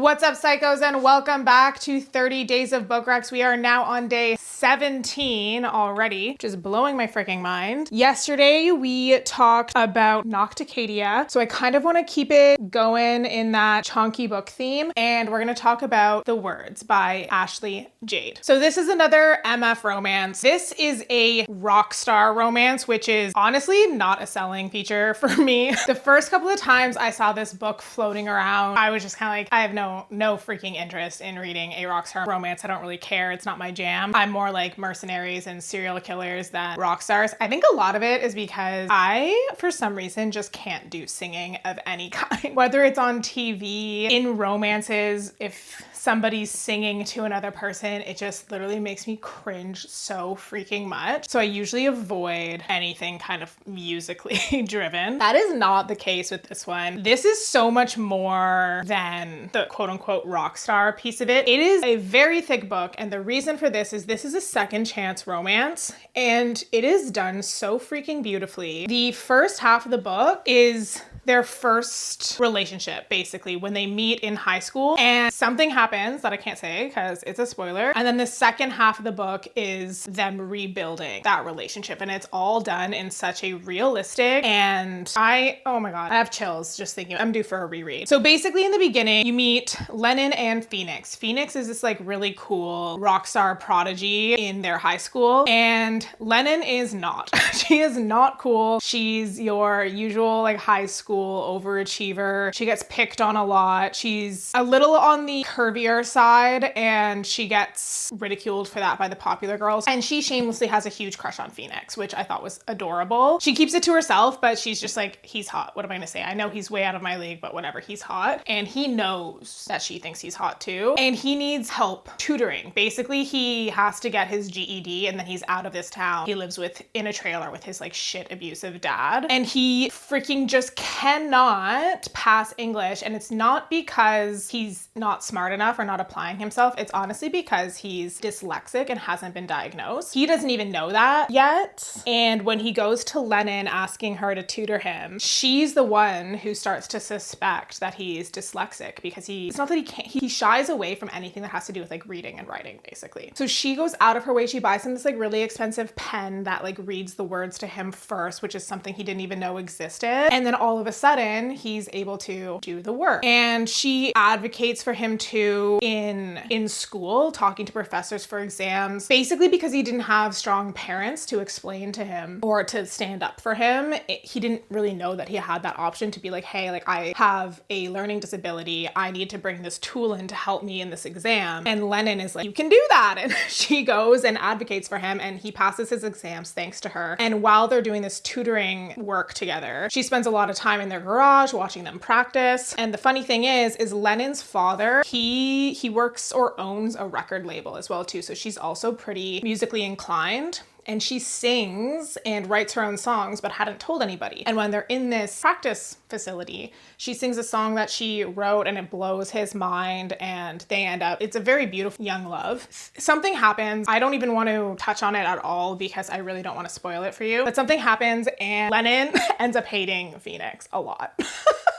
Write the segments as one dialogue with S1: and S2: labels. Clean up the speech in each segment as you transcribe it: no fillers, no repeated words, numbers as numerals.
S1: What's up, psychos, and welcome back to 30 Days of Book Recs. We are now on day 17 already, which is blowing my freaking mind. Yesterday, we talked about Nocticadia, so I kind of want to keep it going in that chunky book theme, and we're going to talk about The Words by Ashley Jade. So this is another MF romance. This is a Rockstar Romance, which is honestly not a selling feature for me. The first couple of times I saw this book floating around, I was just kind of like, I have no freaking interest in reading a Rockstar romance. I don't really care. It's not my jam. I'm more like mercenaries and serial killers than rock stars. I think a lot of it is because I, for some reason, just can't do singing of any kind. Whether it's on TV, in romances, if somebody's singing to another person, it just literally makes me cringe so freaking much. So I usually avoid anything kind of musically driven. That is not the case with this one. This is so much more than the quote unquote rock star piece of it. It is a very thick book, and the reason for this is a second chance romance, and it is done so freaking beautifully. The first half of the book is their first relationship, basically, when they meet in high school, and something happens that I can't say because it's a spoiler. And then the second half of the book is them rebuilding that relationship, and it's all done in such a realistic, and oh my God, I have chills just thinking. I'm due for a reread. So basically in the beginning, you meet Lennon and Phoenix. Phoenix is this like really cool rock star prodigy in their high school, and Lennon is not. She is not cool. She's your usual like high school overachiever. She gets picked on a lot. She's a little on the curvier side, and she gets ridiculed for that by the popular girls. And she shamelessly has a huge crush on Phoenix, which I thought was adorable. She keeps it to herself, but she's just like, he's hot. What am I gonna say? I know he's way out of my league, but whatever, he's hot. And he knows that she thinks he's hot too. And he needs help tutoring. Basically, he has to get his GED, and then he's out of this town. He lives in a trailer with his like shit abusive dad. And he freaking just cannot pass English, and it's not because he's not smart enough or not applying himself. It's honestly because he's dyslexic and hasn't been diagnosed. He doesn't even know that yet. And when he goes to Lennon asking her to tutor him, she's the one who starts to suspect that he's dyslexic, because it's not that he can't, he shies away from anything that has to do with like reading and writing, basically. So she goes out of her way, she buys him this like really expensive pen that like reads the words to him first, which is something he didn't even know existed. And then all of a sudden he's able to do the work, and she advocates for him to in school, talking to professors for exams, basically because he didn't have strong parents to explain to him or to stand up for him. He didn't really know that he had that option to be like, hey, like I have a learning disability, I need to bring this tool in to help me in this exam. And Lennon is like, you can do that. And she goes and advocates for him, and he passes his exams thanks to her. And while they're doing this tutoring work together, she spends a lot of time in their garage watching them practice. And the funny thing is Lennon's father, he works or owns a record label as well too. So she's also pretty musically inclined, and she sings and writes her own songs, but hadn't told anybody. And when they're in this practice facility, she sings a song that she wrote, and it blows his mind, and they end up, it's a very beautiful young love. Something happens. I don't even want to touch on it at all because I really don't want to spoil it for you, but something happens and Lennon ends up hating Phoenix a lot.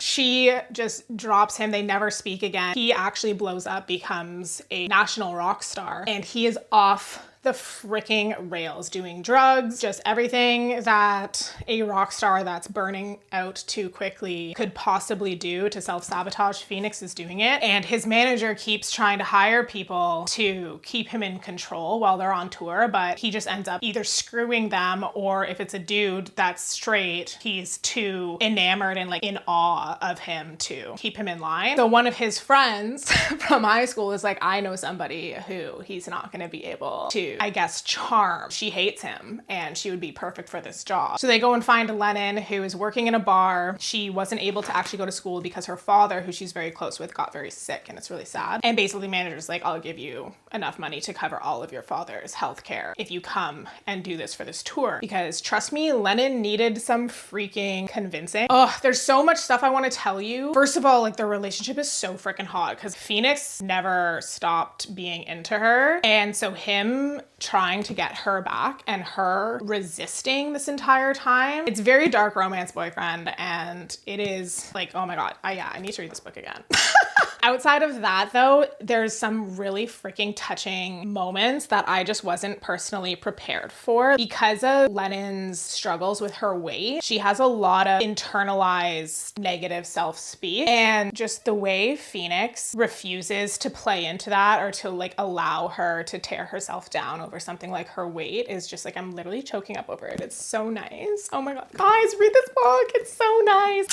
S1: She just drops him. They never speak again. He actually blows up, becomes a national rock star, and he is off the freaking rails, doing drugs, just everything that a rock star that's burning out too quickly could possibly do to self-sabotage. Phoenix is doing it, and his manager keeps trying to hire people to keep him in control while they're on tour, but he just ends up either screwing them, or if it's a dude that's straight, he's too enamored and like in awe of him to keep him in line. So one of his friends from high school is like, I know somebody who he's not going to be able to, I guess, charm. She hates him, and she would be perfect for this job. So they go and find Lennon, who is working in a bar. She wasn't able to actually go to school because her father, who she's very close with, got very sick, and it's really sad. And basically the manager's like, I'll give you enough money to cover all of your father's health care if you come and do this for this tour. Because trust me, Lennon needed some freaking convincing. Oh, there's so much stuff I want to tell you. First of all, like their relationship is so freaking hot because Phoenix never stopped being into her. And so him trying to get her back and her resisting this entire time. It's very dark romance boyfriend, and it is like, oh my God, I need to read this book again. Outside of that though, there's some really freaking touching moments that I just wasn't personally prepared for. Because of Lennon's struggles with her weight, she has a lot of internalized negative self-speak, and just the way Phoenix refuses to play into that or to like allow her to tear herself down over something like her weight is just like, I'm literally choking up over it. It's so nice. Oh my God, guys, read this book. It's so nice.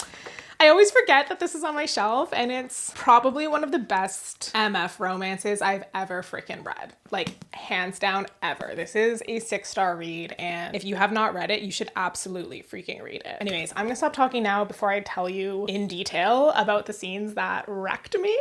S1: I always forget that this is on my shelf, and it's probably one of the best MF romances I've ever freaking read. Like, hands down, ever. This is a 6-star read, and if you have not read it, you should absolutely freaking read it. Anyways, I'm gonna stop talking now before I tell you in detail about the scenes that wrecked me.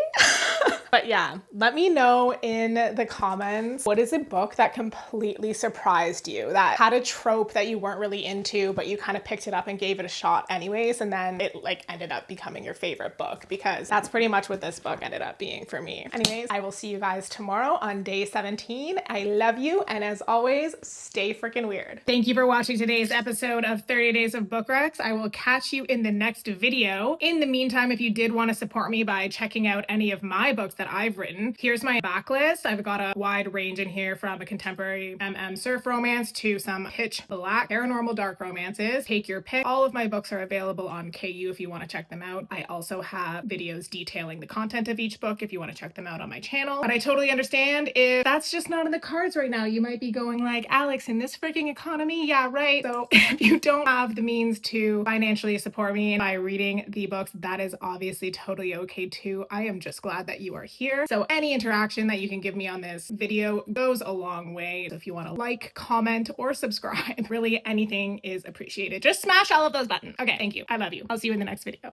S1: But yeah, let me know in the comments, what is a book that completely surprised you, that had a trope that you weren't really into, but you kind of picked it up and gave it a shot anyways, and then it like ended up becoming your favorite book, because that's pretty much what this book ended up being for me. Anyways, I will see you guys tomorrow on day 17. I love you, and as always, stay freaking weird. Thank you for watching today's episode of 30 Days of Book Recs. I will catch you in the next video. In the meantime, if you did want to support me by checking out any of my books that I've written, here's my backlist. I've got a wide range in here, from a contemporary surf romance to some pitch black paranormal dark romances. Take your pick. All of my books are available on KU if you want to check them out. I also have videos detailing the content of each book if you want to check them out on my channel. But I totally understand if that's just not in the cards right now. You might be going like, Alex, in this freaking economy? Yeah, right. So if you don't have the means to financially support me by reading the books, that is obviously totally okay too. I am just glad that you are here. So any interaction that you can give me on this video goes a long way. So if you want to like, comment, or subscribe, really anything is appreciated. Just smash all of those buttons. Okay, thank you. I love you. I'll see you in the next video.